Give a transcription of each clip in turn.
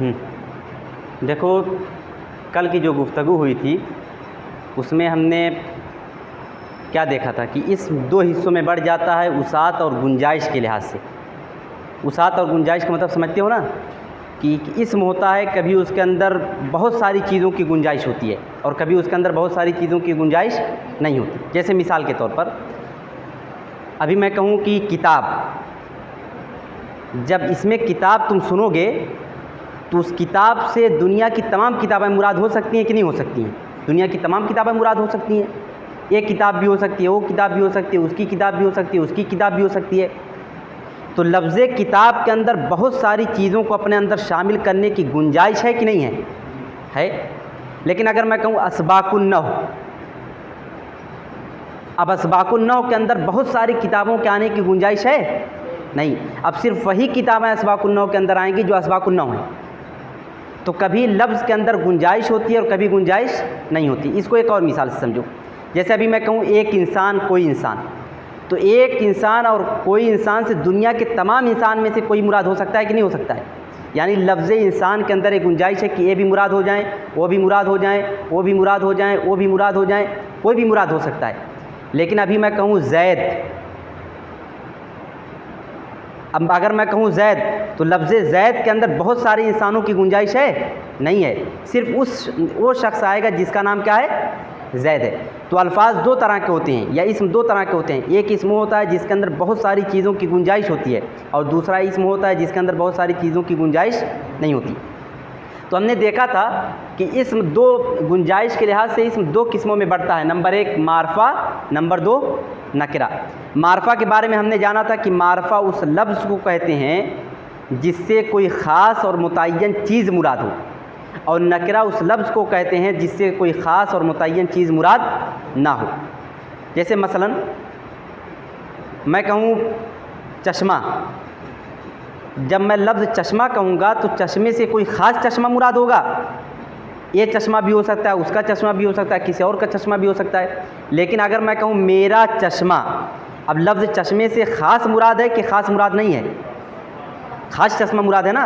देखो, कल की जो गुफ्तगू हुई थी उसमें हमने क्या देखा था कि इस दो हिस्सों में बढ़ जाता है वसाअत और गुंजाइश के लिहाज से। वसाअत और गुंजाइश का मतलब समझते हो ना कि इसम होता है, कभी उसके अंदर बहुत सारी चीज़ों की गुंजाइश होती है और कभी उसके अंदर बहुत सारी चीज़ों की गुंजाइश नहीं होती। जैसे मिसाल के तौर पर अभी मैं कहूँ कि किताब, जब इसमें किताब तुम सुनोगे तो उस किताब से दुनिया की तमाम किताबें मुराद हो सकती हैं कि नहीं हो सकती हैं? दुनिया की तमाम किताबें मुराद हो सकती हैं। एक किताब भी हो सकती है, वो किताब भी हो सकती है, उसकी किताब भी हो सकती है, उसकी किताब भी हो सकती है। तो लफ्ज़ किताब के अंदर बहुत सारी चीज़ों को अपने अंदर शामिल करने की गुंजाइश है कि नहीं है? है। लेकिन अगर मैं कहूँ असबाकुन्नहव, अब असबाकुन्नहव के अंदर बहुत सारी किताबों के आने की गुंजाइश है? नहीं। अब सिर्फ वही किताबें असबाकुन्नहव के अंदर आएंगी जो असबाकुन्नहव हैं। तो कभी लफ्ज़ के अंदर गुंजाइश होती है और कभी गुंजाइश नहीं होती। इसको एक और मिसाल से समझो। जैसे अभी मैं कहूँ एक इंसान, कोई इंसान, तो एक इंसान और कोई इंसान से दुनिया के तमाम इंसान में से कोई मुराद हो सकता है कि नहीं हो सकता है? यानी लफ्ज़ इंसान के अंदर एक गुंजाइश है कि ये भी मुराद हो जाएं, वो भी मुराद हो जाएं, वो भी मुराद हो जाएं, वो भी मुराद हो जाएं, कोई भी मुराद हो सकता है। लेकिन अभी मैं कहूँ ज़ैद, अब अगर मैं कहूँ ज़ैद तो लफ्ज़ ज़ैद के अंदर बहुत सारे इंसानों की गुंजाइश है? नहीं है। सिर्फ वो शख्स आएगा जिसका नाम क्या है? ज़ैद है। तो अल्फाज दो तरह के होते हैं या इसम दो तरह के होते हैं। एक इसम होता है जिसके अंदर बहुत सारी चीज़ों की गुंजाइश होती है और दूसरा इसम होता है जिसके अंदर बहुत सारी चीज़ों की गुंजाइश नहीं होती। तो हमने देखा था कि इसम दो गुंजाइश के लिहाज से इसम दो किस्मों में बढ़ता है। नंबर एक मारफा, नंबर दो नकरा। मारफा के बारे में हमने जाना था कि मारफा उस लफ्ज़ को कहते हैं जिससे कोई ख़ास और मुतय्यन चीज़ मुराद हो, और नकरा उस लफ्ज़ को कहते हैं जिससे कोई ख़ास और मुतय्यन चीज़ मुराद ना हो। जैसे मसलन मैं कहूँ चश्मा, जब मैं लफ्ज़ चश्मा कहूँगा तो चश्मे से कोई ख़ास चश्मा मुराद होगा? ये चश्मा भी हो सकता है, उसका चश्मा भी हो सकता है, किसी और का चश्मा भी हो सकता है। लेकिन अगर मैं कहूँ मेरा चश्मा, अब लफ्ज़ चश्मे से ख़ास मुराद है कि ख़ास मुराद नहीं है? ख़ास चश्मा मुराद है ना।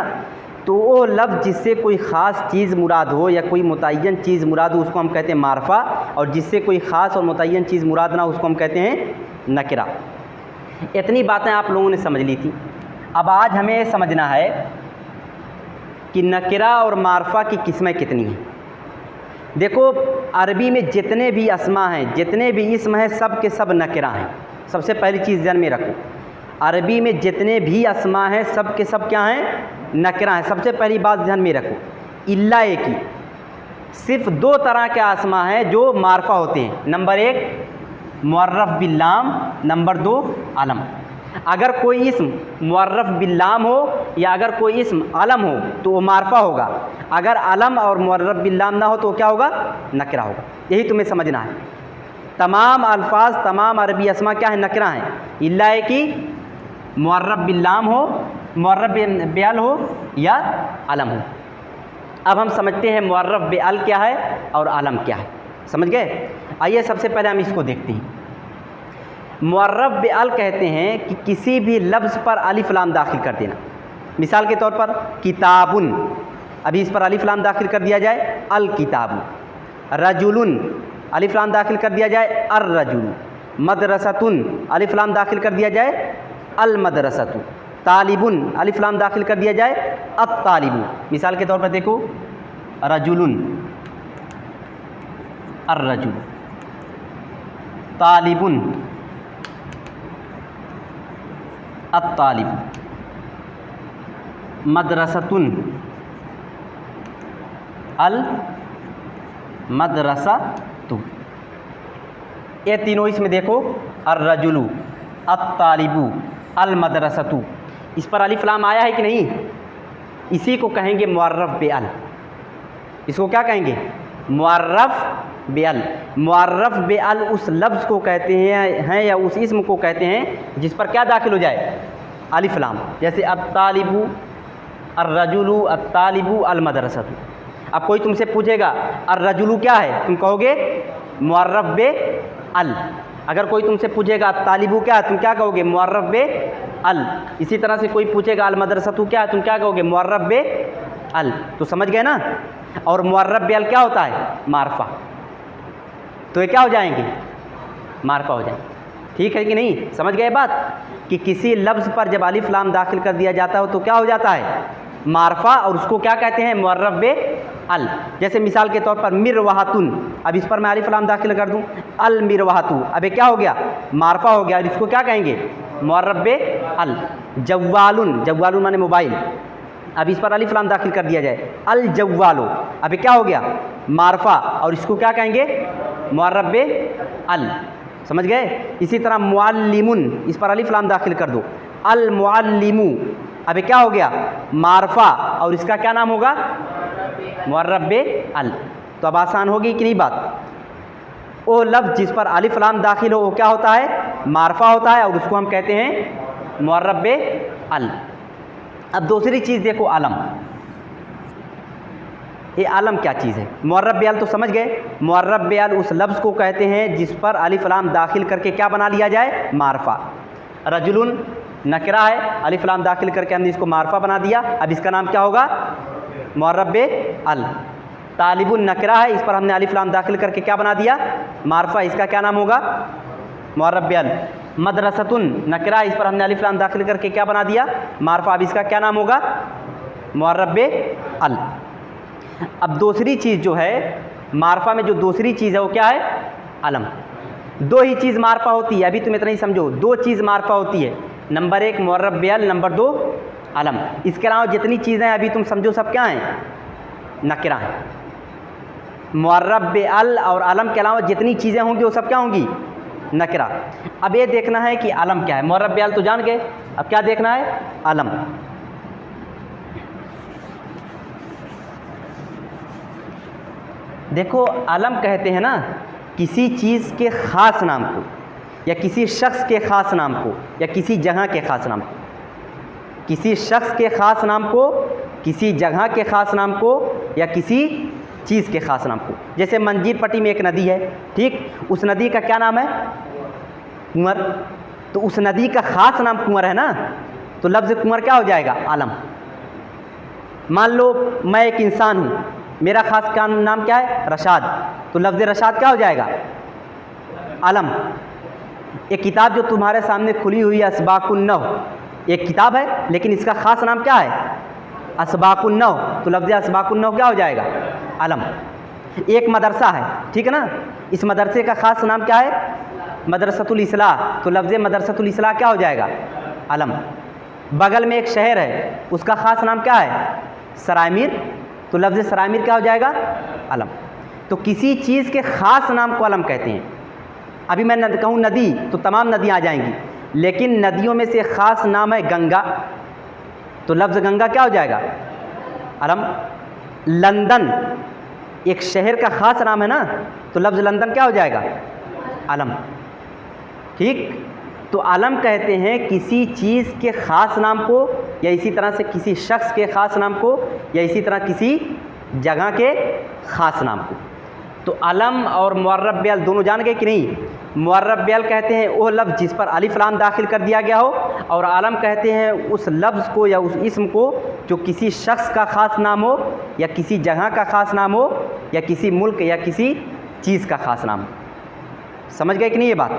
तो वो लफ्ज़ जिससे कोई ख़ास चीज़ मुराद हो या कोई मुतय्यन चीज़ मुराद हो उसको हम कहते हैं मारफा, और जिससे कोई ख़ास और मुतय्यन चीज़ मुराद ना उसको हम कहते हैं नकरा। इतनी बातें आप लोगों ने समझ ली थी। अब आज हमें समझना है कि नकरा और मारफा की किस्में कितनी हैं। देखो, अरबी में जितने भी अस्मा हैं, जितने भी इसम हैं, सब के सब नकरा हैं। सबसे पहली चीज़ ध्यान में रखो, अरबी में जितने भी अस्मा हैं सब के सब क्या हैं? नकरा हैं। सबसे पहली बात ध्यान में रखो, इल्ला एक ही, सिर्फ दो तरह के अस्मा हैं जो मारफा होते हैं। नंबर एक मुअर्रफ बिल्लाम, नंबर दो अलम। अगर कोई इसम मुअर्रफ बिल्लाम हो या अगर कोई इसम अलम हो तो वो मारफा होगा। अगर अलम और मुअर्रफ बिल्लाम ना हो तो क्या होगा? नकरा होगा। यही तुम्हें समझना है। तमाम अल्फाज, तमाम अरबी अस्मा क्या है? नकरा हैं, इल्ला है कि मुअर्रफ बिल्लाम हो, मुअर्रफ बेअल हो या अलम हो। अब हम समझते हैं मुअर्रफ बेअल क्या है और अलम क्या है। समझ गए? आइए सबसे पहले हम इसको देखते हैं। मुअर्रफ बेअल कहते हैं कि किसी भी लफ्ज़ पर अलिफ लाम दाखिल कर देना। मिसाल के तौर पर किताबुन, अभी इस पर अलिफ लाम दाखिल कर दिया जाए, अल किताबु। रजुलुन, अलिफ लाम दाखिल कर दिया जाए, अर रजुलु। मदरसतुन, अलिफ लाम दाखिल कर दिया जाए, अल मदरसतु। तालिबुन, अलिफ लाम दाखिल कर दिया जाए, अत तालिबु। मिसाल के तौर पर देखो, रजुलुन, अर रजुल। तालिबुन, अत तालिब। मदरसतुन, अल मदरसतु। ये तीनों इसमें देखो, अर रजुलु, अत तालिबु, अल मदरसतु। इस पर अलिफ लाम आया है कि नहीं? इसी को कहेंगे मुअर्रफ बेअल। इसको क्या कहेंगे? मुअर्रफ बेअल। मुअर्रफ बेअल उस लफ्ज़ को कहते हैं या उस इसम को कहते हैं जिस पर क्या दाखिल हो जाए? अलिफ लाम। जैसे अत्तालिबु, अर्रजुलु, अत्तालिबु, अल मदरसतु। अब कोई तुमसे पूछेगा अर्रजुलु क्या है, तुम कहोगे मुअर्रफ बेअल। अगर कोई तुमसे पूछेगा तालिबू क्या है, तुम क्या कहोगे? मुअर्रफ बे अल। इसी तरह से कोई पूछेगा अल मदरसतु क्या है, तुम क्या कहोगे? मुअर्रफ बे अल, तो समझ गए ना। और मुअर्रब बे अल क्या होता है? मारफा। तो ये क्या हो जाएंगे? मारफा हो जाएंगे। ठीक है कि नहीं? समझ गए बात कि किसी लफ्ज़ पर जब अलिफ लाम दाखिल कर दिया जाता है तो क्या हो जाता है? मारफा, और उसको क्या कहते हैं? मुअर्रब बे अल। जैसे मिसाल के तौर पर मिरवाहतुन, अब इस पर मैं अलिफ लाम दाखिल कर दूं, अल मिरवाहतु, अब ये क्या हो गया? मारफा हो गया, और इसको क्या कहेंगे? मुअर्रब बे अल। जव्वालुन, जव्वालुन माने मोबाइल, अब इस पर अलिफ लाम दाखिल कर दिया जाए, अल जव्वालो, अब ये क्या हो गया? मारफा, और इसको क्या कहेंगे? मुअर्रब बे अल। समझ गए? इसी तरह मुअल्लिमुन, इस पर अलिफ लाम दाखिल कर दो, अल मुअल्लिमु, अब ये क्या हो गया? मारफा, और इसका क्या नाम होगा? मुअर्रब बे अल। तो अब आसान होगी कि नहीं बात? वो लफ्ज़ जिस पर अलिफ लाम दाखिल हो वो क्या होता है? मारफा होता है, और उसको हम कहते हैं मुअर्रब बे अल। अब दूसरी चीज़ देखो, आलम। ये आलम क्या चीज़ है? मुअर्रब बे अल तो समझ गए। मुअर्रब बे अल उस लफ्ज़ को कहते हैं जिस पर अलिफ लाम दाखिल करके क्या बना लिया जाए? मारफा। रजुलुन नकरा है, अलिफ लाम दाखिल करके हमने इसको मारफा बना दिया, अब इसका नाम क्या होगा? मुअर्रब बे अल। तालिबुन नकरा है, इस पर हमने अलिफ लाम दाखिल करके क्या बना दिया? मारफा, इसका क्या नाम होगा? मुअर्रब बे अल। मदरसतुन नकरा है, इस पर हमने अलिफ लाम दाखिल करके क्या बना दिया? मारफा, अब इसका क्या नाम होगा? मुअर्रब बे अल। अब दूसरी चीज़ जो है मारफा में, जो दूसरी चीज़ है वो क्या है? अलम। दो ही चीज़ मारफा होती है, अभी तुम इतना ही समझो, दो चीज़ मारफा होती है, नंबर एक मुअर्रब बे अल, नंबर दो अलम। इसके अलावा जितनी चीज़ें अभी तुम समझो सब क्या हैं? नकरा हैं। मुअर्रब बे अल और अलम के अलावा जितनी चीज़ें होंगी वो सब क्या होंगी? नकरा। अब ये देखना है कि अलम क्या है। मुअर्रब बे अल तो जान गए, अब क्या देखना है? अलम। देखो, अलम कहते हैं ना किसी चीज़ के ख़ास नाम को, या किसी शख्स के ख़ास नाम को, या किसी जगह के ख़ास नाम को, किसी शख्स के ख़ास नाम को, किसी जगह के ख़ास नाम को, या किसी चीज़ के ख़ास नाम को। जैसे मंजीर पट्टी में एक नदी है, ठीक, उस नदी का क्या नाम है? कुंवर। तो उस नदी का ख़ास नाम कुंवर है ना, तो लफ्ज़ कुंवर क्या हो जाएगा? आलम। मान लो मैं एक इंसान हूँ, मेरा ख़ास का नाम क्या है? रशाद, तो लफ्ज़ रशाद क्या हो जाएगा? आलम। एक किताब जो तुम्हारे सामने खुली हुई है, अस्बाकुन्नव, एक किताब है लेकिन इसका ख़ास नाम क्या है? अस्बाकुन्नव, तो लफ्ज़ अस्बाकुन्नव क्या हो जाएगा? आलम। एक मदरसा है, ठीक है ना, इस मदरसे का ख़ास नाम क्या है? मदरसतुल इस्लाह, तो लफ्ज़ मदरसतुल इस्लाह क्या हो जाएगा? आलम। बगल में एक शहर है, उसका ख़ास नाम क्या है? सरायमीर, तो लफ्ज़ सरायमीर क्या हो जाएगा? आलम। तो किसी चीज़ के ख़ास नाम को आलम कहते हैं। अभी मैं कहूँ नदी तो तमाम नदियाँ आ जाएंगी, लेकिन नदियों में से ख़ास नाम है गंगा, तो लफ्ज़ गंगा क्या हो जाएगा? आलम। लंदन एक शहर का ख़ास नाम है ना, तो लफ्ज़ लंदन क्या हो जाएगा? आलम। ठीक, तो आलम कहते हैं किसी चीज़ के ख़ास नाम को, या इसी तरह से किसी शख्स के ख़ास नाम को, या इसी तरह किसी जगह के ख़ास नाम को। तो अलम और मुअर्रब बे अल दोनों जान गए कि नहीं? मुअर्रब बे अल कहते हैं वो लफ्ज़ जिस पर अलिफ लाम दाखिल कर दिया गया हो, और आलम कहते हैं उस लफ्ज़ को या उस इस्म को जो किसी शख्स का ख़ास नाम हो, या किसी जगह का ख़ास नाम हो, या किसी मुल्क या किसी चीज़ का ख़ास नाम हो। समझ गए कि नहीं ये बात?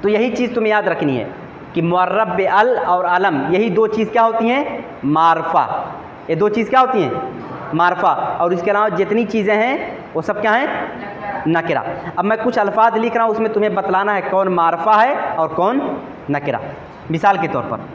तो यही चीज़ तुम्हें याद रखनी है कि मुअर्रब बे अल और अलम, यही दो चीज़ क्या होती हैं? मारफा। ये दो चीज़ क्या होती हैं? मारफा। और इसके अलावा जितनी चीज़ें हैं वो सब क्या हैं? नकरा। अब मैं कुछ अल्फाज लिख रहा हूँ, उसमें तुम्हें बतलाना है कौन मारफा है और कौन नकरा। मिसाल के तौर पर,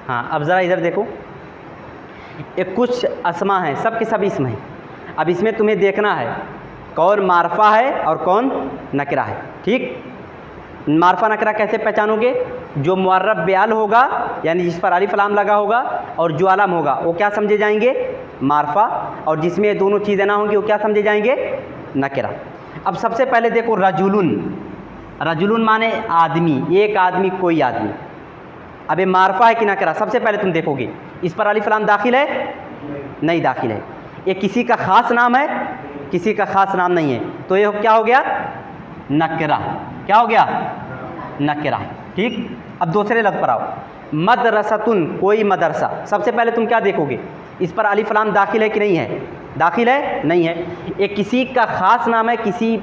हाँ, अब ज़रा इधर देखो, एक कुछ अस्मा हैं, सब के सब इसम हैं। अब इसमें तुम्हें देखना है कौन मारफा है और कौन नकरा है। ठीक, मारफा नकरा कैसे पहचानोगे? जो मुअर्रब बेअल होगा यानी जिस पर अलिफ लाम लगा होगा और जो अलम होगा वो क्या समझे जाएंगे? मारफा, और जिसमें ये दोनों चीज़ें ना होंगी वो क्या समझे जाएंगे? नकरा। अब सबसे पहले देखो रजुलुन, रजुलुन माने आदमी, एक आदमी, कोई आदमी। अब ये मारफा है कि नकरा? सबसे पहले तुम देखोगे इस पर अलिफ लाम दाखिल है? नहीं दाखिल है। ये किसी का ख़ास नाम है? किसी का ख़ास नाम नहीं है, तो ये क्या हो गया? नकरा। क्या हो गया? नकरा। ठीक, अब दूसरे लफ्ज़ पर आओ, मदरसतुन, कोई मदरसा। सबसे पहले तुम क्या देखोगे? इस पर अलिफ लाम दाखिल है कि नहीं है? दाखिल है? नहीं है। ये किसी का ख़ास नाम है? किसी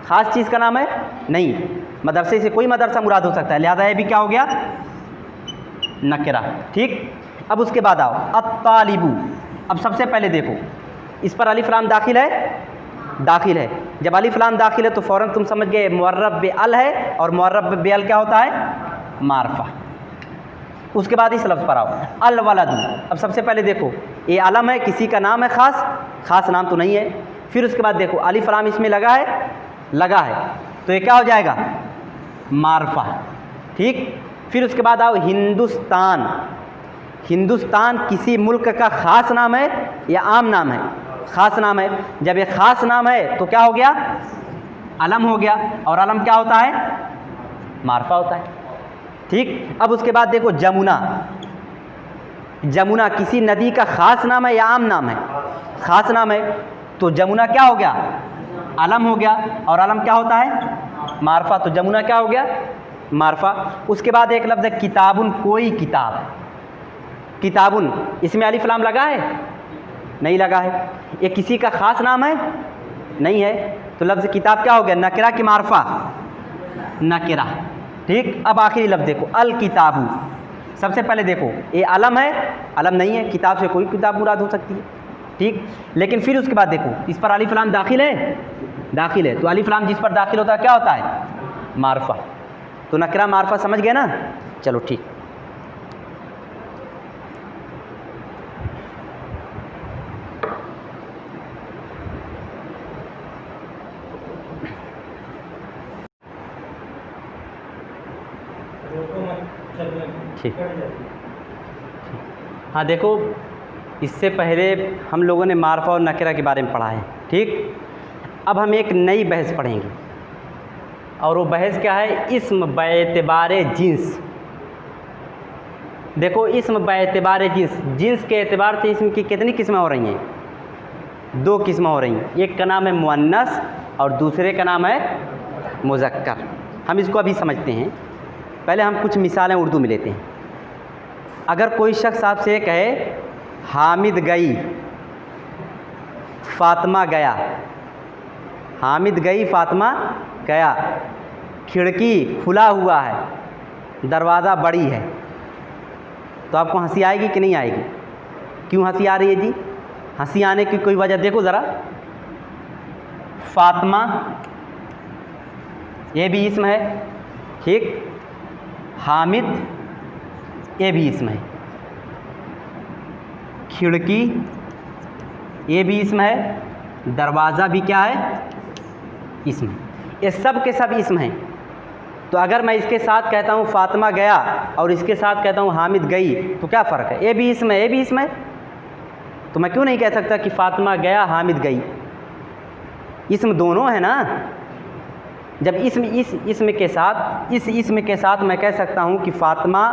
ख़ास चीज़ का नाम है? नहीं। मदरसे से कोई मदरसा मुराद हो सकता है, लिहाजा ये भी क्या हो गया? नकरा। ठीक, अब उसके बाद आओ अत्तालिबु। अब सबसे पहले देखो इस पर अलिफ लाम दाखिल है? दाखिल है। जब अलिफ लाम दाखिल है तो फ़ौरन तुम समझ गए मुअर्रब बेअल है, और मुअर्रब बेअल क्या होता है? मारफा। उसके बाद इस लफ्ज़ पर आओ अल वलदु। अब सबसे पहले देखो ये अलम है, किसी का नाम है ख़ास? ख़ास नाम तो नहीं है। फिर उसके बाद देखो अलिफ लाम इसमें लगा है? लगा है, तो ये क्या हो जाएगा? मारफा। ठीक, फिर उसके बाद आओ हिंदुस्तान। हिंदुस्तान किसी मुल्क का ख़ास नाम है या आम नाम है? ख़ास नाम है। जब ये ख़ास नाम है तो क्या हो गया? अलम हो गया, और अलम क्या होता है? मारफा होता है। ठीक, अब उसके बाद देखो जमुना। जमुना किसी नदी का ख़ास नाम है या आम नाम है? ख़ास नाम है, तो जमुना क्या हो गया? अलम हो गया, और अलम क्या होता है? मारफा। तो जमुना क्या हो गया? मारफा। उसके बाद एक लफ्ज़ है किताबुन, कोई किताब। किताबुन, इसमें अलिफ लाम लगा है? नहीं लगा है। ये किसी का ख़ास नाम है? नहीं है, तो लफ्ज़ किताब क्या हो गया? नकरा की मारफा? नकरा। ठीक, अब आखिरी लफ्ज़ देखो अल किताबु। सबसे पहले देखो ये अलम है? अलम नहीं है, किताब से कोई किताब मुराद हो सकती है। ठीक, लेकिन फिर उसके बाद देखो इस पर अलिफ लाम दाखिल है? दाखिल है, तो अलिफ लाम जिस पर दाखिल होता है क्या होता है? मारफा। तो नकरा मारफा समझ गए ना? चलो ठीक। ठीक, हाँ देखो, इससे पहले हम लोगों ने मारफा और नकरा के बारे में पढ़ा है। ठीक, अब हम एक नई बहस पढ़ेंगे, और वो बहस क्या है? इस्म बेएतिबारे जिन्स। देखो इस्म बेएतिबारे जिन्स, जिन्स के एतबार से इस्म की कितनी किस्में हो रही हैं? 2 किस्में हो रही हैं। एक का नाम है मुअन्नस और दूसरे का नाम है मुज़क्कर। हम इसको अभी समझते हैं, पहले हम कुछ मिसालें उर्दू में लेते हैं। अगर कोई शख्स आपसे कहे हामिद गई, फ़ातिमा गया, हामिद गई, फ़ातिमा गया, खिड़की खुला हुआ है, दरवाज़ा बड़ी है, तो आपको हंसी आएगी कि नहीं आएगी? क्यों हंसी आ रही है जी? हंसी आने की कोई वजह देखो ज़रा। फ़ातिमा ये भी इसम है, ठीक, हामिद ये भी इसम है, खिड़की ये भी इसम है, दरवाज़ा भी क्या है? इसम। ये सब के सब इसम हैं। तो अगर मैं इसके साथ कहता हूँ फ़ातिमा गया और इसके साथ कहता हूँ हामिद गई, तो क्या फ़र्क है? ये भी इसम है, ये भी इसम है, तो मैं क्यों नहीं कह सकता कि फ़ातिमा गया, हामिद गई? इसम दोनों है ना। जब इस इसम के साथ मैं कह सकता हूँ कि फ़ातिमा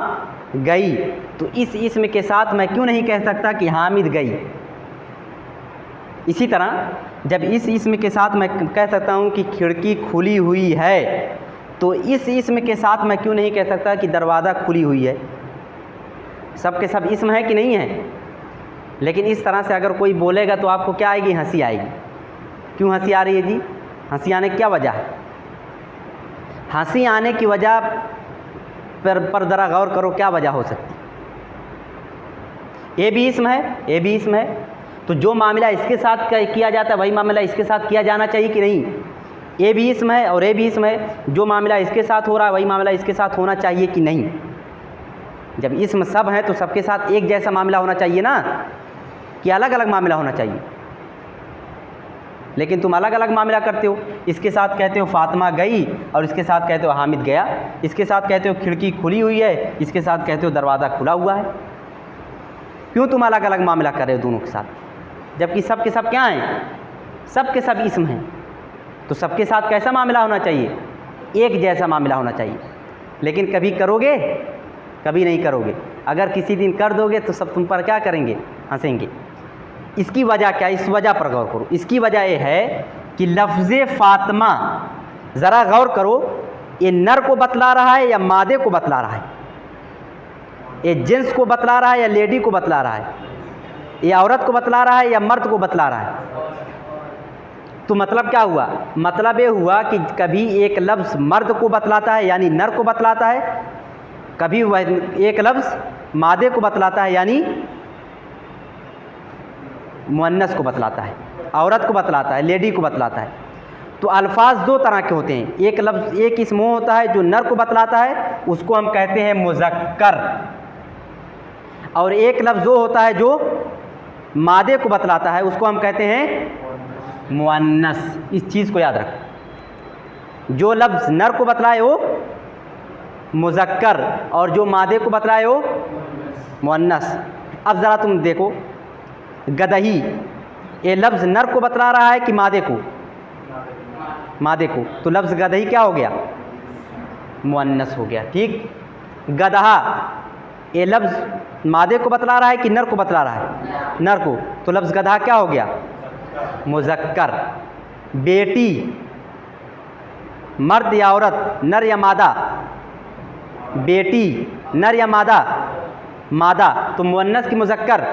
गई, तो इस इसम के साथ मैं क्यों नहीं कह सकता कि हामिद गई? इसी तरह जब इस इसम के साथ मैं कह सकता हूँ कि खिड़की खुली हुई है, तो इस इसम के साथ मैं क्यों नहीं कह सकता कि दरवाज़ा खुली हुई है? सब के सब इसम है कि नहीं है? लेकिन इस तरह से अगर कोई बोलेगा तो आपको क्या आएगी? हंसी आएगी। क्यों हंसी आ रही है जी? हंसी आने की क्या वजह है? हंसी आने की वजह पर ज़रा गौर करो, क्या वजह हो सकती है? ये भी इसम है, ये भी इसम है, तो जो मामला इसके साथ किया जाता है वही मामला इसके साथ किया जाना चाहिए कि नहीं? ये भी इसम है और ये भी इसम है, जो मामला इसके साथ हो रहा है वही मामला इसके साथ होना चाहिए कि नहीं? जब इसम सब हैं तो सबके साथ एक जैसा मामला होना चाहिए ना, कि अलग अलग मामला होना चाहिए। लेकिन तुम अलग अलग मामला करते हो। इसके साथ कहते हो फातिमा गई और इसके साथ कहते हो हामिद गया, इसके साथ कहते हो खिड़की खुली हुई है, इसके साथ कहते हो दरवाज़ा खुला हुआ है। क्यों तुम अलग अलग मामला कर रहे हो दोनों के साथ, जबकि सब के सब क्या हैं, सब के सब इसम हैं। तो सबके साथ कैसा मामला होना चाहिए, एक जैसा मामला होना चाहिए। लेकिन कभी करोगे, कभी नहीं करोगे। अगर किसी दिन कर दोगे तो सब तुम पर क्या करेंगे, हंसेंगे। इसकी वजह क्या है, इस वजह पर गौर करो। इसकी वजह ये है कि लफ्ज़ फातिमा, ज़रा गौर करो, ये नर को बतला रहा है या मादे को बतला रहा है, ये जेंट्स को बतला रहा है या लेडी को बतला रहा है, ये औरत को बतला रहा है या मर्द को बतला रहा है। तो मतलब क्या हुआ, मतलब ये हुआ कि कभी एक लफ्ज़ मर्द को बतलाता है यानी नर को बतलाता है, कभी वह एक लफ्ज़ मादे को बतलाता है यानी मुअन्नस को बतलाता है, औरत को बतलाता है, लेडी को बतलाता है। तो अल्फाज दो तरह के होते हैं। एक लफ्ज़, एक इसम होता है जो नर को बतलाता है, उसको हम कहते हैं मुज़क्कर, और एक लफ्ज़ वो होता है जो मादे को बतलाता है, उसको हम कहते हैं मुअन्नस। इस चीज़ को याद रखो, जो लफ्ज़ नर को बतलाए वो मुज़क्कर और जो मादे को बतलाए वो मुअन्नस। अब ज़रा तुम देखो, गदही, ये लफ्ज़ नर को बतला रहा है कि मादे को, मादे को, तो लफ्ज़ गदही क्या हो गया, मुअन्नस हो गया। ठीक। गदहा, ये लफ्ज़ मादे को बतला रहा है कि नर को बतला रहा है, नर को, तो लफ्ज़ गदहा क्या हो गया, मुज़क्कर। बेटी, मर्द या औरत, नर या मादा, बेटी नर या मादा, मादा, तो मुअन्नस की मुज़क्कर,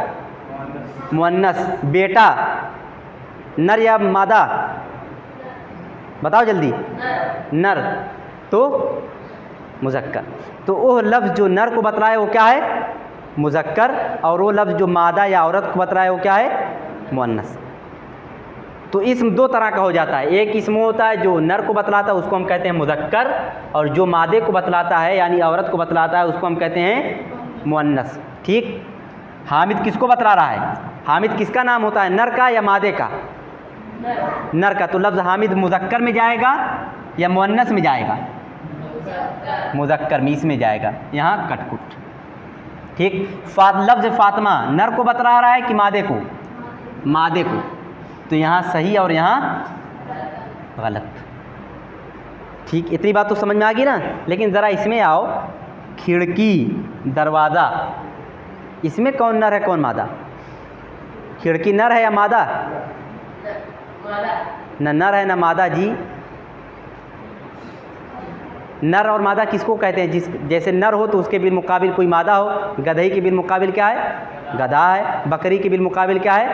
मुअन्नस। बेटा नर या मादा, बताओ जल्दी, नर, तो मुज़क्कर। तो वो लफ्ज़ जो नर को बतलाए वो क्या है, मुज़क्कर, और वो लफ्ज़ जो मादा या औरत को बतलाए वो क्या है, मुअन्नस। तो इसम दो तरह का हो जाता है। एक इसम होता है जो नर को बतलाता है, उसको हम कहते हैं मुज़क्कर, और जो मादे को बतलाता है यानी औरत को बतलाता है उसको हम कहते हैं मुअन्नस। ठीक। हामिद किसको बतला रहा है, हामिद किसका नाम होता है, नर का या मादे का, नर का, तो लफ्ज़ हामिद मुज़क्कर में जाएगा या मुअन्नस में जाएगा, मुज़क्कर में, इसमें जाएगा, यहाँ कटकुट। ठीक। लफ्ज़ फातिमा नर को बतला रहा है कि मादे को, मादे को, तो यहाँ सही और यहाँ गलत। ठीक। इतनी बात तो समझ में आ गई ना। लेकिन ज़रा इसमें आओ, खिड़की, दरवाज़ा, इसमें कौन नर है कौन मादा, खिड़की नर है या मादा, न नर है न मादा जी। नर और मादा किसको कहते हैं, जिस जैसे नर हो तो उसके बिलमुकाबिल कोई मादा हो। गधई के बिलमुकाबिल क्या है, गधा है। बकरी के बिलमुकाबिल क्या है,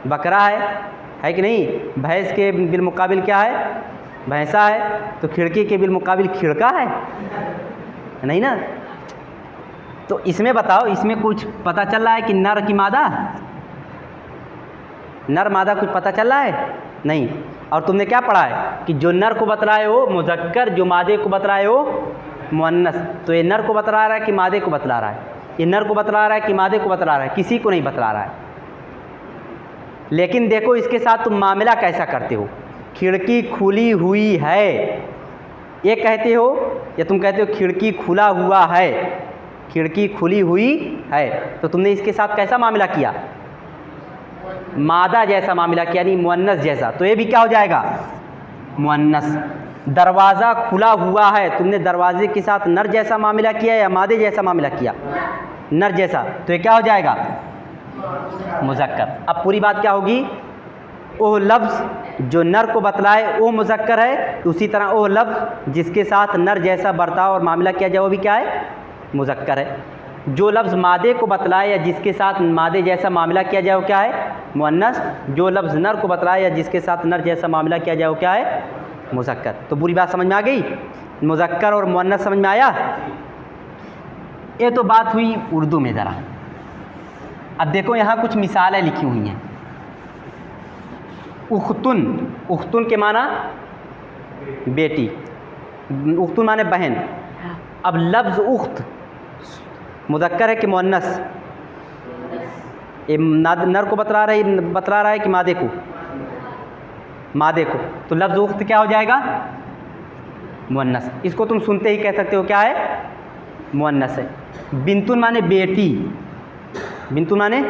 बकरा है कि नहीं। भैंस के बिलमुकाबिल क्या है, भैंसा है। तो खिड़की के बिलमुकाबिल खिड़का है, नहीं ना। तो इसमें बताओ, इसमें कुछ पता चल रहा है कि नर की मादा, नर मादा कुछ पता चल रहा है, नहीं। और तुमने क्या पढ़ा है कि जो नर को बतलाए हो मुज़क्कर, जो मादे को बतलाए हो मुअन्नस। तो ये नर को बतला रहा है कि मादे को बतला रहा है, ये नर को बतला रहा है कि मादे को बतला रहा है, किसी को नहीं बतला रहा है। लेकिन देखो इसके साथ तुम मामला कैसा करते हो। खिड़की खुली हुई है ये कहते हो, या तुम कहते हो खिड़की खुला हुआ है, खिड़की खुली हुई है। तो तुमने इसके साथ कैसा मामला किया, मादा जैसा मामला किया, यानी मुअन्नस जैसा। तो ये भी क्या हो जाएगा, मुअन्नस। दरवाज़ा खुला हुआ है, तुमने दरवाजे के साथ नर जैसा मामला किया या मादे जैसा मामला किया, नर जैसा। तो ये क्या हो जाएगा, मुज़क्कर। अब पूरी बात क्या होगी, वो लफ्ज़ जो नर को बतलाए वो मुज़क्कर है, उसी तरह वो लफ्ज़ जिसके साथ नर जैसा बर्ताव और मामला किया जाए वो भी क्या है, मुज़क्कर है। जो लफ्ज़ मादे को बतलाए या जिसके साथ मादे जैसा मामला किया जाए वो क्या है, मुअन्नस। जो लफ्ज़ नर को बतलाए या जिसके साथ नर जैसा मामला किया जाए वो क्या है, मुज़क्कर। तो पूरी बात समझ में आ गई, मुज़क्कर और मुअन्नस समझ में आया। ये तो बात हुई उर्दू में। ज़रा अब देखो यहाँ कुछ मिसालें लिखी हुई हैं। उख्तुन, उख्तुन के माना बेटी, उख्तुन माने बहन। अब लफ्ज़ उख्त मुज़क्कर है कि मुअन्नस? ये नर को बतला रहा है कि मादे को? मादे को। तो लफ्ज़ उख्त क्या हो जाएगा? मुअन्नस। इसको तुम सुनते ही कह सकते हो क्या है? मुअन्नस है। बिन्तुन माने बेटी, बिन्तुन माने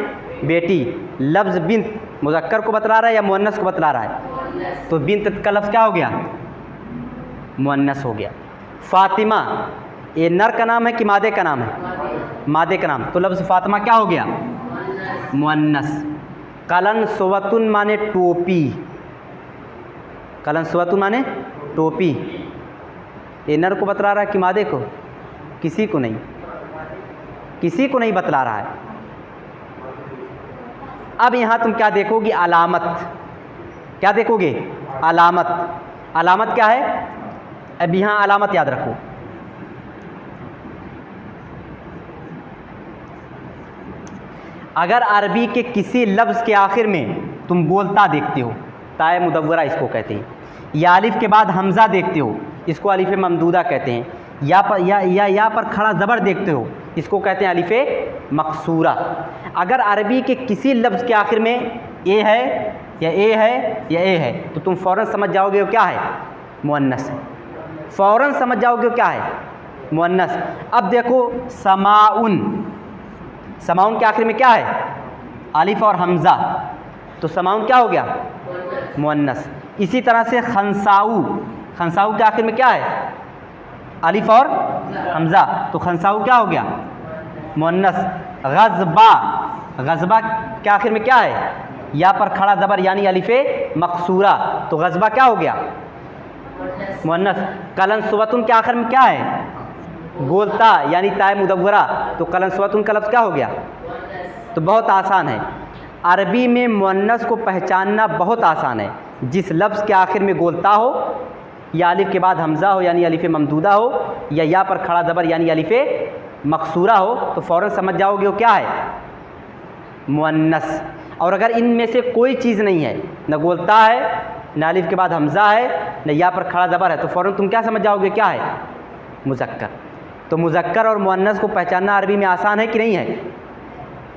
बेटी। लफ्ज़ बिन्त मुज़क्कर को बतला रहा है या मुअन्नस को बतला रहा है? तो बिन्त का लफ्ज़ क्या हो गया? मुअन्नस हो गया। फ़ातिमा ये नर का नाम है कि मादे का नाम है? मादे का नाम। तो लफ्ज़ फ़ातिमा क्या हो गया? मुअन्नस। कलनसवतुन माने टोपी, कलनसवतुन माने टोपी। ये नर को बतला रहा है कि मादे को? किसी को नहीं, किसी को नहीं बतला रहा है। अब यहाँ तुम क्या देखोगे? अलामत। क्या देखोगे? अलामत। अलामत क्या है? अब यहाँ अलामत याद रखो। अगर अरबी के किसी लफ्ज़ के आखिर में तुम बोलता देखते हो, ताए मुदव्वरा इसको कहते हैं, या अलिफ के बाद हमज़ा देखते हो, इसको अलिफ़े ममदूदा कहते हैं, या पर खड़ा ज़बर देखते हो, इसको कहते हैं अलिफ़े मकसूरा। अगर अरबी के किसी लफ्ज़ के आखिर में ए है या ए है या ए है तो तुम फ़ौरन समझ जाओगे वो क्या है? मुअन्नस है। फ़ौरन समझ जाओगे वो क्या है? मुअन्नस। अब देखो समाउन, समाउन के आखिर में क्या है? अलिफ और हमज़ा, तो समाउन क्या हो गया? मुअन्नस। इसी तरह से खंसाऊ, खंसाऊ के आखिर में क्या है? अलिफ और हमज़ा, तो खंसाऊ क्या हो गया? मुअन्नस। गज़बा, गज़बा के आखिर में क्या है? या पर खड़ा ज़बर यानी अलिफ़े मकसूरा, तो गज़बा क्या हो गया? मुअन्नस। कलनसवतुन के आखिर में क्या है? गोलता यानी ताए मुदव्वरा, तो कलनसवतुन का लफ्ज़ क्या हो गया? तो बहुत आसान है। अरबी में मुअन्नस को पहचानना बहुत आसान है। जिस लफ्ज़ के आखिर में गोलता हो, या अलिफ के बाद हमज़ा हो यानी अलिफ़े ममदूदा हो, या पर खड़ा ज़बर यानी अलिफ़े मकसूरा हो, तो फ़ौरन समझ जाओगे वो क्या है? मुअन्नस। और अगर इनमें से कोई चीज़ नहीं है, न गोलता है, न अलिफ के बाद हमज़ा है, न या पर खड़ा ज़बर है, तो फ़ौरन तुम क्या समझ जाओगे क्या है? मुज़क्कर। तो मुज़क्कर और मुअन्नस को पहचानना अरबी में आसान है कि नहीं है?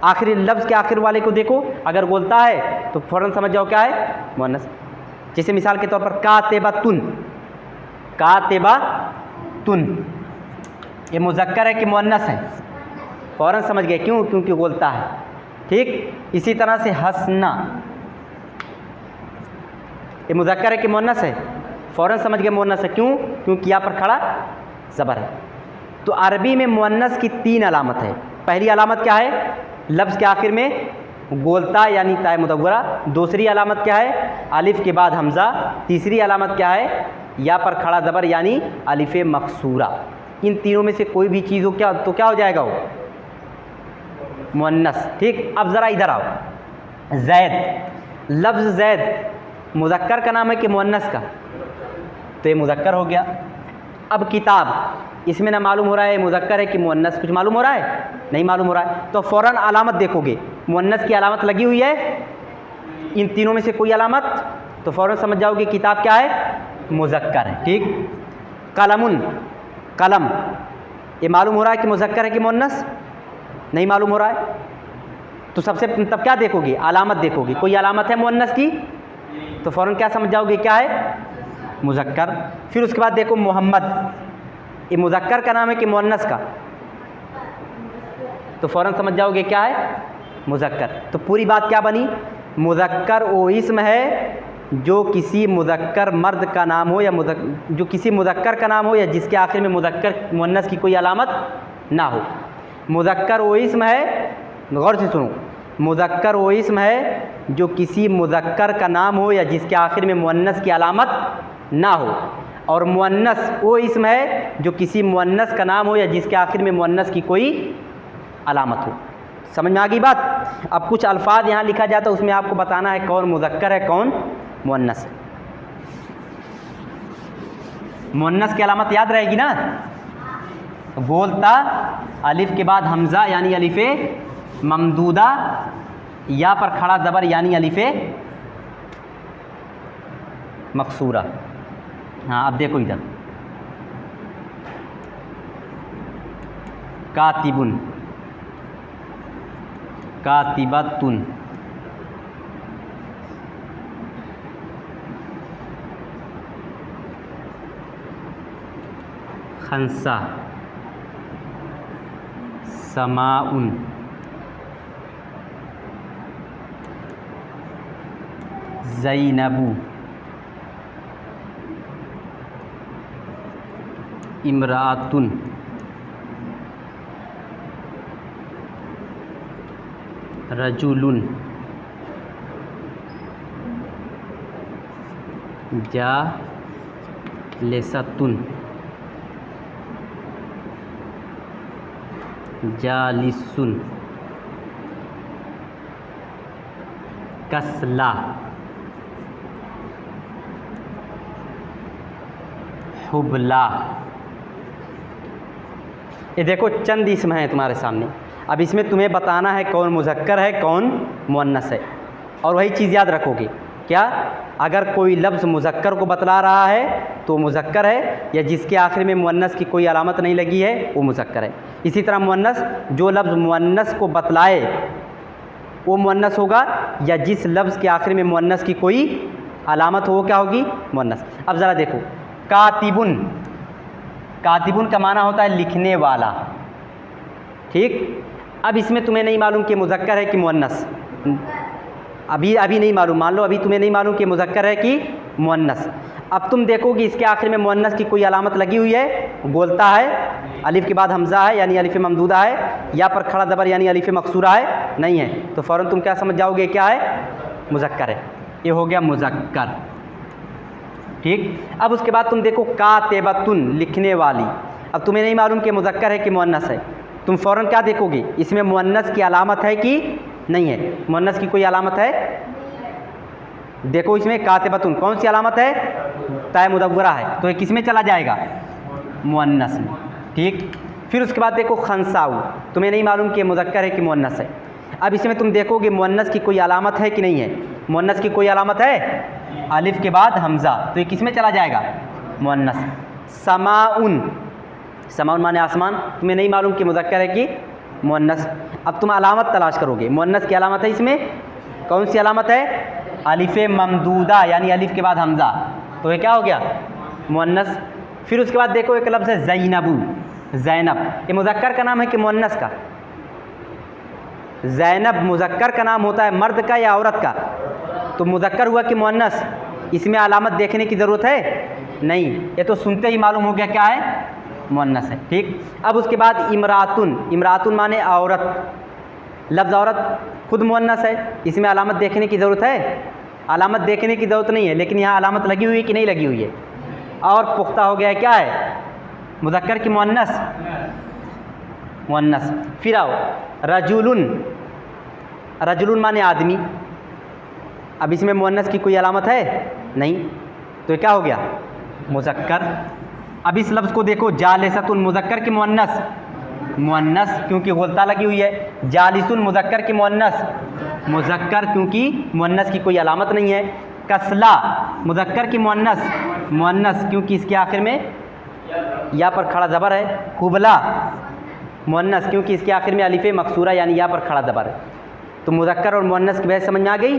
आखिरी लफ्ज़ के आखिर वाले को देखो, अगर बोलता है तो फ़ौरन समझ जाओ क्या है? मुअन्नस। जैसे मिसाल के तौर पर कातिबतुन, कातिबतुन ये मुज़क्कर है कि मुअन्नस है? फ़ौरन समझ गए, क्यों? क्योंकि बोलता है। ठीक इसी तरह से हसना, ये मुज़क्कर है कि मुअन्नस है? फ़ौरन समझ गए मुअन्नस है, क्यों? क्योंकि यहाँ पर खड़ा ज़बर है। तो अरबी में मुअन्नस की 3 अलामत है। पहली अलामत क्या है? लफ्ज़ के आखिर में गोलता यानी ताए मुदव्वरा। दूसरी अलामत क्या है? अलिफ के बाद हमज़ा। तीसरी अलामत क्या है? या पर खड़ा ज़बर यानी अलिफ़े मकसूरा। इन तीनों में से कोई भी चीज़ हो क्या तो क्या हो जाएगा वो? मुअन्नस। ठीक, अब ज़रा इधर आओ। ज़ैद, लफ्ज़ ज़ैद मुज़क्कर का नाम है कि मुअन्नस का? तो ये मुज़क्कर हो गया। अब किताब, इसमें ना मालूम हो रहा है मुज़क्कर है कि मुअन्नस, कुछ मालूम हो रहा है? नहीं मालूम हो रहा है। तो फ़ौरन अलामत देखोगे, मुअन्नस की अलामत लगी हुई है, इन तीनों में से कोई अलामत, तो फ़ौरन समझ जाओगे किताब क्या है? मुज़क्कर है। ठीक, कलमुन, कलम ये मालूम हो रहा है कि मुज़क्कर है कि मुअन्नस? नहीं मालूम हो रहा है। तो सबसे तब क्या देखोगे? अलामत देखोगे। कोई अलामत है मुअन्नस की तो फ़ौरन क्या समझ जाओगे क्या है? मुज़क्कर। फिर उसके बाद देखो मोहम्मद, ये मुज़क्कर का नाम है कि मुअन्नस का? तो फ़ौरन समझ जाओगे क्या है? मुज़क्कर। तो पूरी बात क्या बनी? मुज़क्कर वो इस्म है जो किसी मुज़क्कर मर्द का नाम हो, या जो किसी मुज़क्कर का नाम हो या जिसके आखिर में मुज़क्कर मुअन्नस की कोई अलामत ना हो। मुज़क्कर वो इस्म है, गौर से सुनो, मुज़क्कर वो इस्म है जो किसी मुज़क्कर का नाम हो या जिसके आखिर में मुअन्नस की अलामत ना हो। और मुअन्नस वो इस्म है जो किसी मुअन्नस का नाम हो या जिसके आखिर में मुअन्नस की कोई अलामत हो। समझ में आ गई बात? अब कुछ अल्फाज यहाँ लिखा जाता है, उसमें आपको बताना है कौन मुज़क्कर है कौन मुअन्नस है। मुअन्नस की अलामत याद रहेगी ना? गोलता, अलिफ के बाद हमज़ा यानी अलिफ़े ममदूदा, या पर खड़ा ज़बर यानी अलिफ़े मकसूरा। हाँ, अब देखो इधर, कातिबुन, कातिबतुन, खंसा, समाउन, ज़ैनबु, इमरातुन, रजुलुन, जालिसतुन, जालिसुन, कसला, हुबला। ये देखो चंद इसम हैं तुम्हारे सामने। अब इसमें तुम्हें बताना है कौन मुज़क्कर है कौन मुअन्नस है। और वही चीज़ याद रखोगे क्या, अगर कोई लफ्ज़ मुज़क्कर को बतला रहा है तो मुज़क्कर है, या जिसके आखिर में मुअन्नस की कोई अलामत नहीं लगी है वो मुज़क्कर है। इसी तरह मुअन्नस, जो लफ्ज़ मुअन्नस को बतलाए वो मुअन्नस होगा, या जिस लफ्ज़ के आखिर में मुअन्नस की कोई अलामत हो क्या होगी, मुअन्नस। अब ज़रा देखो, कातिबुन, कातिबुन का माना होता है लिखने वाला, ठीक। अब इसमें तुम्हें नहीं मालूम कि मुज़क्कर है कि मुअन्नस, अभी नहीं मालूम, मान लो अभी तुम्हें नहीं मालूम कि मुज़क्कर है कि मुअन्नस। अब तुम देखोगे इसके आखिर में मुअन्नस की कोई अलामत लगी हुई है, बोलता है, अलिफ के बाद हमज़ा है यानी अलिफ ममदूदा है, या पर खड़ा दबर यानी अलिफ मकसूरा है, नहीं है, तो फ़ौरन तुम क्या समझ जाओगे, क्या है, मुज़क्कर है। ये हो गया मुज़क्कर, ठीक। अब उसके बाद तुम देखो कातिबतुन, लिखने वाली। अब तुम्हें नहीं मालूम कि मुज़क्कर है कि मुअन्नस है, तुम फ़ौरन क्या देखोगे, इसमें मुअन्नस की अलामत है कि नहीं है, मुअन्नस की कोई अलामत है, देखो इसमें कातिबतुन कौन सी अलामत है, ताए मुदव्वरा है, तो ये किस में चला जाएगा, मुअन्नस में, ठीक। फिर उसके बाद देखो खंसाउ, तुम्हें नहीं मालूम कि मुज़क्कर है कि मुअन्नस है। अब इसमें तुम देखोगे मुअन्नस की कोई अलामत है कि नहीं है, मुअन्नस की कोई अलामत है, अलिफ के बाद हमज़ा, तो ये किस में चला जाएगा, मुअन्नस। समाउन, समाउन माने आसमान, तुम्हें नहीं मालूम कि मुज़क्कर है कि मुअन्नस। अब तुम अलामत तलाश करोगे, मुअन्नस की अलामत है, इसमें कौन सी अलामत है, अलिफ ममदूदा यानी अलिफ के बाद हमज़ा, तो ये क्या हो गया, मुअन्नस। फिर उसके बाद देखो एक लफ्ज़ है ज़ैनबु, ज़ैनब, ये मुज़क्कर का नाम है कि मुअन्नस का, ज़ैनब मुज़क्कर का नाम होता है, मर्द का या औरत का, तो मुज़क्कर हुआ कि मुअन्नस, इसमें अलामत देखने की ज़रूरत है नहीं, ये तो सुनते ही मालूम हो गया क्या है, मुअन्नस है, ठीक। अब उसके बाद इमरातुन, इमरातुन माने औरत, लफ्ज़ औरत खुद मुअन्नस है, इसमें अलामत देखने की ज़रूरत है, अलामत देखने की ज़रूरत नहीं है, लेकिन यहाँ अलामत लगी हुई है कि नहीं लगी हुई है, और पुख्ता हो गया है, क्या है, मुज़क्कर की मुअन्नस, मुअन्नस। फिर आओ रजुलुन, रजुलुन माने आदमी, अब इसमें मुअन्नस की कोई अलामत है नहीं, तो क्या हो गया, मुज़क्कर। अब इस लफ्ज़ को देखो, जालिसतुन मुज़क्कर की मुअन्नस, मुअन्नस क्योंकि गोलता लगी हुई है, जालिसुन मुज़क्कर की मुअन्नस, मुज़क्कर क्योंकि मुअन्नस की कोई अलामत नहीं है, कसला मुज़क्कर की मुअन्नस, मुअन्नस क्योंकि इसके आखिर में या पर खड़ा ज़बर है, हुबला मुअन्नस क्योंकि इसके आखिर में अलिफ़ मकसूरा यानी या पर खड़ा ज़बर है। तो मुज़क्कर और मुअन्नस की बहस समझ में आ गई।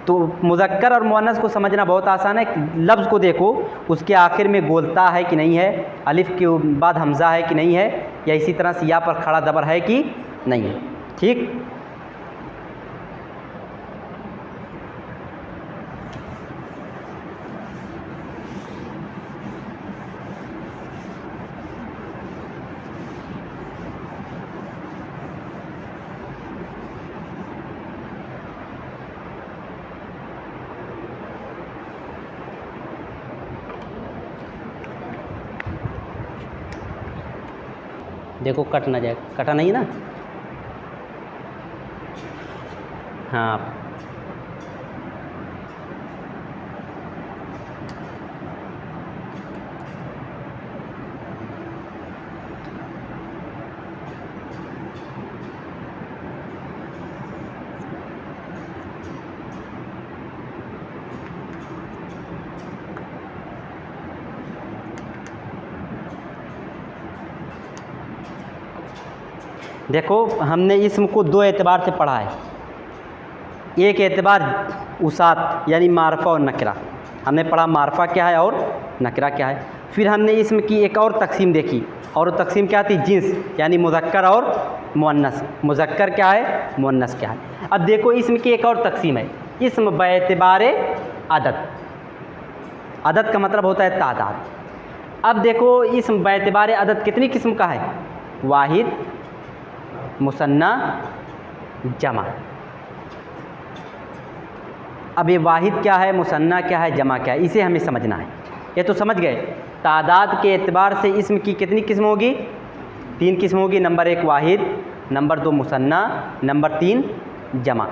तो मुज़क्कर और मुअन्नस को समझना बहुत आसान है, लफ्ज़ को देखो उसके आखिर में गोलता है कि नहीं है, अलिफ़ के बाद हमज़ा है कि नहीं है, या इसी तरह से या पर खड़ा ज़बर है कि नहीं है, ठीक। देखो कट ना जाए, कटा नहीं ना, हाँ। देखो हमने इसम को दो एतबार से पढ़ा है। एक एतबार उसात यानी मारफा और नकरा, हमने पढ़ा मारफा क्या है और नकरा क्या है। फिर हमने इसम की एक और तकसीम देखी, और वो तकसीम क्या थी, जिन्स यानी मुज़क्कर और मुअन्नस। मुज़क्कर क्या है, मुअन्नस क्या है। अब देखो इसम की एक और तकसीम है, इसम बेतबार अदद। अदद का मतलब होता है तादाद। अब देखो इसम बेतबार अदद कितनी किस्म का है, वाहिद, मुसन्ना, जमा। अब ये वाहिद क्या है, मुसन्ना क्या है, जमा क्या है, इसे हमें समझना है। ये तो समझ गए। तादाद के एतबार से इसम की कितनी किस्म होगी, 3 किस्म होगी। नंबर 1 वाहिद, नंबर 2 मुसन्ना, नंबर 3 जमा।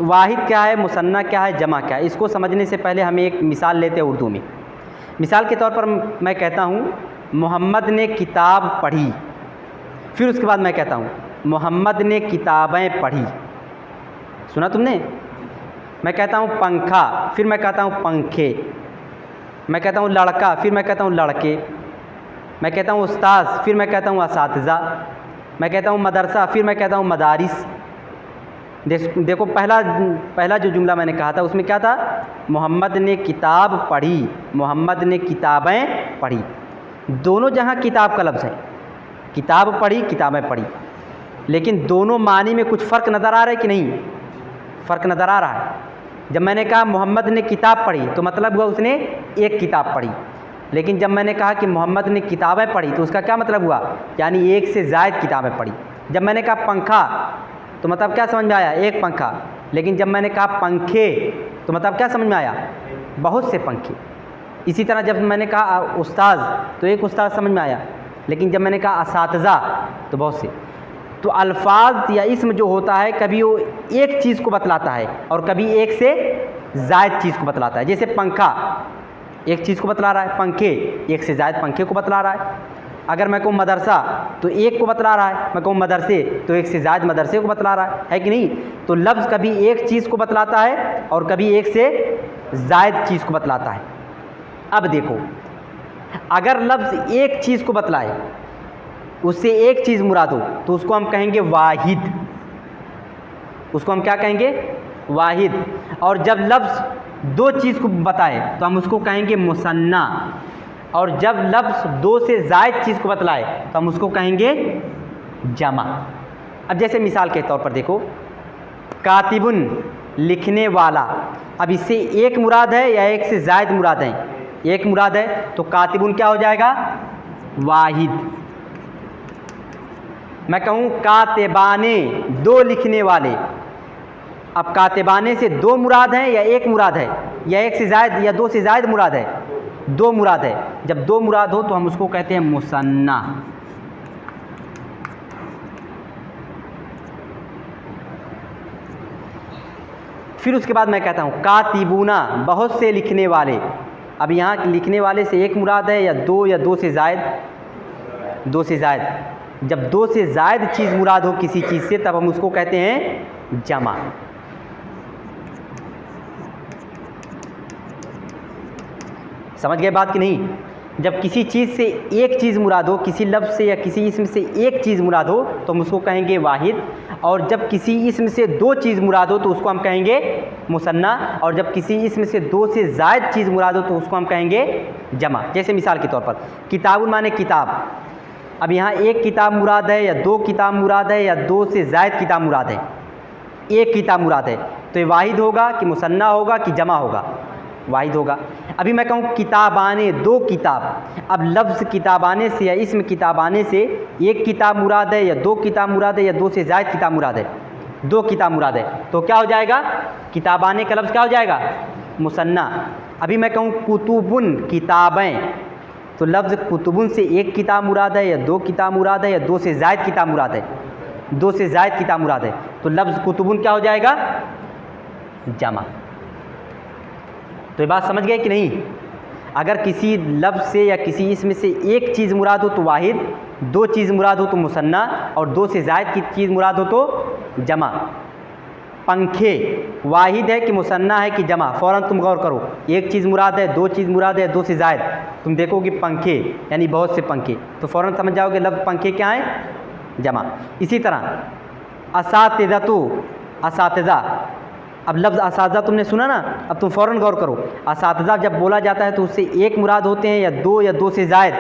वाहिद क्या है, मुसन्ना क्या है, जमा क्या है, इसको समझने से पहले हमें एक मिसाल लेते हैं उर्दू में। मिसाल के तौर पर मैं कहता हूँ मोहम्मद ने किताब पढ़ी, फिर उसके बाद मैं कहता हूँ मोहम्मद ने किताबें पढ़ी। सुना तुमने? मैं कहता हूँ पंखा, फिर मैं कहता हूँ पंखे। मैं कहता हूँ लड़का, फिर मैं कहता हूँ लड़के। मैं कहता हूँ उस्ताद, फिर मैं कहता हूँ असातिज़ा। मैं कहता हूँ मदरसा, फिर मैं कहता हूँ मदारिस। देखो पहला जो जुमला मैंने कहा था उसमें क्या था, मोहम्मद ने किताब पढ़ी, मोहम्मद ने किताबें पढ़ी। दोनों जहाँ किताब का लफ्ज़ है, किताब पढ़ी, किताबें पढ़ी, लेकिन दोनों मानी में कुछ फ़र्क नज़र आ रहा है कि नहीं? फ़र्क नज़र आ रहा है। जब मैंने कहा मोहम्मद ने किताब पढ़ी तो मतलब हुआ उसने एक किताब पढ़ी, लेकिन जब मैंने कहा कि मोहम्मद ने किताबें पढ़ी तो उसका क्या मतलब हुआ, यानी एक से ज़ायद किताबें पढ़ी। जब मैंने कहा पंखा तो मतलब क्या समझ में आया, एक पंखा, लेकिन जब मैंने कहा पंखे तो मतलब क्या समझ में आया, बहुत से पंखे। इसी तरह जब मैंने कहा उस्ताद तो एक उस्ताद समझ में आया, लेकिन जब मैंने कहा असातिज़ा तो बहुत से। तो अल्फाज या इस्म जो होता है कभी वो एक चीज़ को बतलाता है और कभी एक से ज़ायद चीज़ को बतलाता है। जैसे पंखा एक चीज़ को बतला रहा है, पंखे एक से ज़ायद पंखे को बतला रहा है। अगर मैं कहूँ मदरसा तो एक को बतला रहा है, मैं कहूँ मदरसे तो एक से ज़ायद मदरसे को बतला रहा है कि नहीं? तो लफ्ज़ कभी एक चीज़ को बतलाता है और कभी एक से ज़ायद चीज़ को बतलाता है। अब देखो अगर लफ्ज़ एक चीज़ को बतलाए, उससे एक चीज़ मुराद हो तो उसको हम कहेंगे वाहिद, उसको हम क्या कहेंगे, वाहिद। और जब लफ्ज़ दो चीज़ को बताए तो हम उसको कहेंगे मुसन्ना, और जब लफ्ज़ दो से ज़ायद चीज़ को बतलाए तो हम उसको कहेंगे जमा। अब जैसे मिसाल के तौर पर देखो कातिबुन लिखने वाला, अब इससे एक मुराद है या एक से ज़ायद मुराद है? एक मुराद है, तो कातिबुन क्या हो जाएगा, वाहिद। मैं कहूँ कातिबाने दो लिखने वाले, अब कातिबाने से दो मुराद है या एक मुराद है, या एक से ज़ायद या दो से ज़ायद मुराद है? दो मुराद है। जब दो मुराद हो तो हम उसको कहते हैं मुसन्ना। फिर उसके बाद मैं कहता हूँ कातिबूना बहुत से लिखने वाले, अब यहाँ लिखने वाले से एक मुराद है या दो से ज़ायद? दो से ज़ायद। जब दो से ज़ायद चीज़ मुराद हो किसी चीज़ से तब हम उसको कहते हैं जमा। समझ गए बात कि नहीं? जब किसी चीज़ से एक चीज़ मुराद हो, किसी लफ्ज़ से या किसी इसम से एक चीज़ मुराद हो तो हम उसको कहेंगे वाहिद, और जब किसी इसम से दो चीज़ मुराद हो तो उसको हम कहेंगे मुसन्ना, और जब किसी इसम से दो से ज़ायद चीज़ मुराद हो तो उसको हम कहेंगे जमा। जैसे मिसाल के तौर पर किताबुन माने किताब, अब यहाँ एक किताब मुराद है या दो किताब मुराद है या दो से ज़ायद किताब मुराद है? एक किताब मुराद है, तो ये वाहिद होगा कि मुसन्ना होगा कि जमा होगा? वाहिद होगा। अभी मैं कहूँ किताबाने दो किताब, अब लफ्ज़ किताबाने से या इसम किताबाने से एक किताब मुराद है या दो किताब मुराद है या दो से ज़ायद किताब मुराद है? दो किताब मुराद है, तो क्या हो जाएगा, किताबाने का लफ्ज़ क्या हो जाएगा, मुसन्ना। अभी मैं कहूँ कुतुबुन किताबें, तो लफ्ज़ कुतुबुन से एक किताब मुराद है या दो किताब मुराद है या दो से ज़ायद किताब मुराद है? दो से ज़ायद किताब मुराद है, तो लफ्ज़ कुतुबुन क्या हो जाएगा, जमा। तो ये बात समझ गए कि नहीं? अगर किसी लफ्ज़ से या किसी इसमें से एक चीज़ मुराद हो तो वाहिद, दो चीज़ मुराद हो तो मुसन्ना, और दो से ज़ायद की चीज़ मुराद हो तो जमा। पंखे वाहिद है कि मुसन्ना है कि जमा? फ़ौरन तुम गौर करो, एक चीज़ मुराद है, दो चीज़ मुराद है, दो से ज़ायद, तुम देखोगे पंखे यानी बहुत से पंखे, तो फ़ौरन समझ जाओगे लफ्ज़ पंखे क्या है, जमा। इसी तरह असातिज़तु, असातिज़ा। अब लफ्ज़ असातिज़ा तुमने सुना ना, अब तुम फ़ौरन गौर करो। असातिज़ा जब बोला जाता है तो उससे एक मुराद होते हैं या दो से ज़ायद,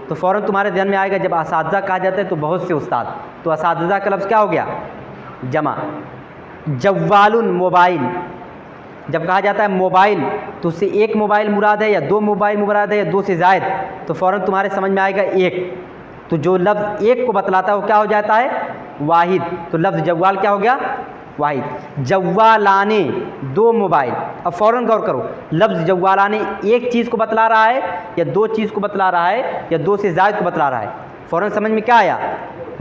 तो फ़ौरन तुम्हारे ध्यान में आएगा जब असातिज़ा कहा जाता है तो बहुत से उस्ताद, तो असातिज़ा का लफ्ज़ क्या हो गया? जमा। जव्वालुन, मोबाइल। जब कहा जाता है मोबाइल तो उससे एक मोबाइल मुराद है या दो मोबाइल मुराद है या दो से ज़ायद, तो फ़ौरन तुम्हारे समझ में आएगा एक। तो जो लफ्ज़ एक को बतलाता है वो क्या हो जाता है? वाहिद। तो लफ्ज़ जव्वाल क्या हो गया? वाहिद। जव्वालाने, दो मोबाइल। अब फ़ौरन गौर करो, लफ्ज़ जव्वालाने एक चीज़ को बतला रहा है या दो चीज़ को बतला रहा है या दो से ज़ायद को बतला रहा है? फ़ौरन समझ में क्या आया?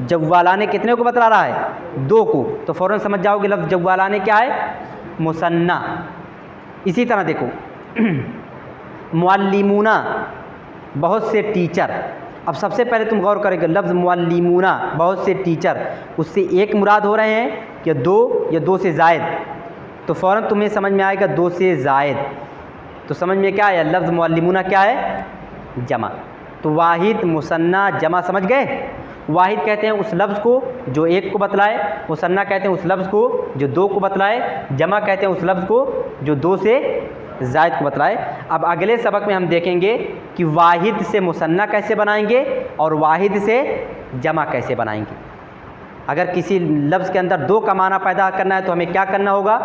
जव्वालाने कितने को बतला रहा है? दो को। तो फ़ौरन समझ जाओगे लफ्ज़ जव्वालाने क्या है? मुसन्ना। इसी तरह देखो मुअल्लिमूना, बहुत से टीचर। अब सबसे पहले तुम गौर करेंगे लफ्ज़ मुअल्लिमूना, बहुत से टीचर, उससे एक मुराद हो रहे हैं या दो से ज़ायद, तो फ़ौरन तुम्हें समझ में आएगा दो से ज़ायद। तो समझ में क्या आया? लफ्ज़ मुअल्लिमूना क्या है? जमा। तो वाहिद, मुसन्ना, जमा समझ गए? वाहिद कहते हैं उस लफ्ज़ को जो एक को बतलाए, मुसन्ना कहते हैं उस लफ्ज़ को जो दो को बतलाए, जमा कहते हैं उस लफ्ज़ को जो दो से ज़ायद को बतलाए। अब अगले सबक में हम देखेंगे कि वाहिद से मुसन्ना कैसे बनाएंगे और वाहिद से जमा कैसे बनाएंगे। अगर किसी लफ्ज़ के अंदर दो का माना पैदा करना है तो हमें क्या करना होगा,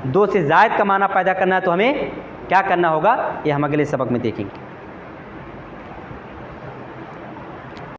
दो से ज़ायद का माना पैदा करना है तो हमें क्या करना होगा, ये हम अगले सबक में देखेंगे।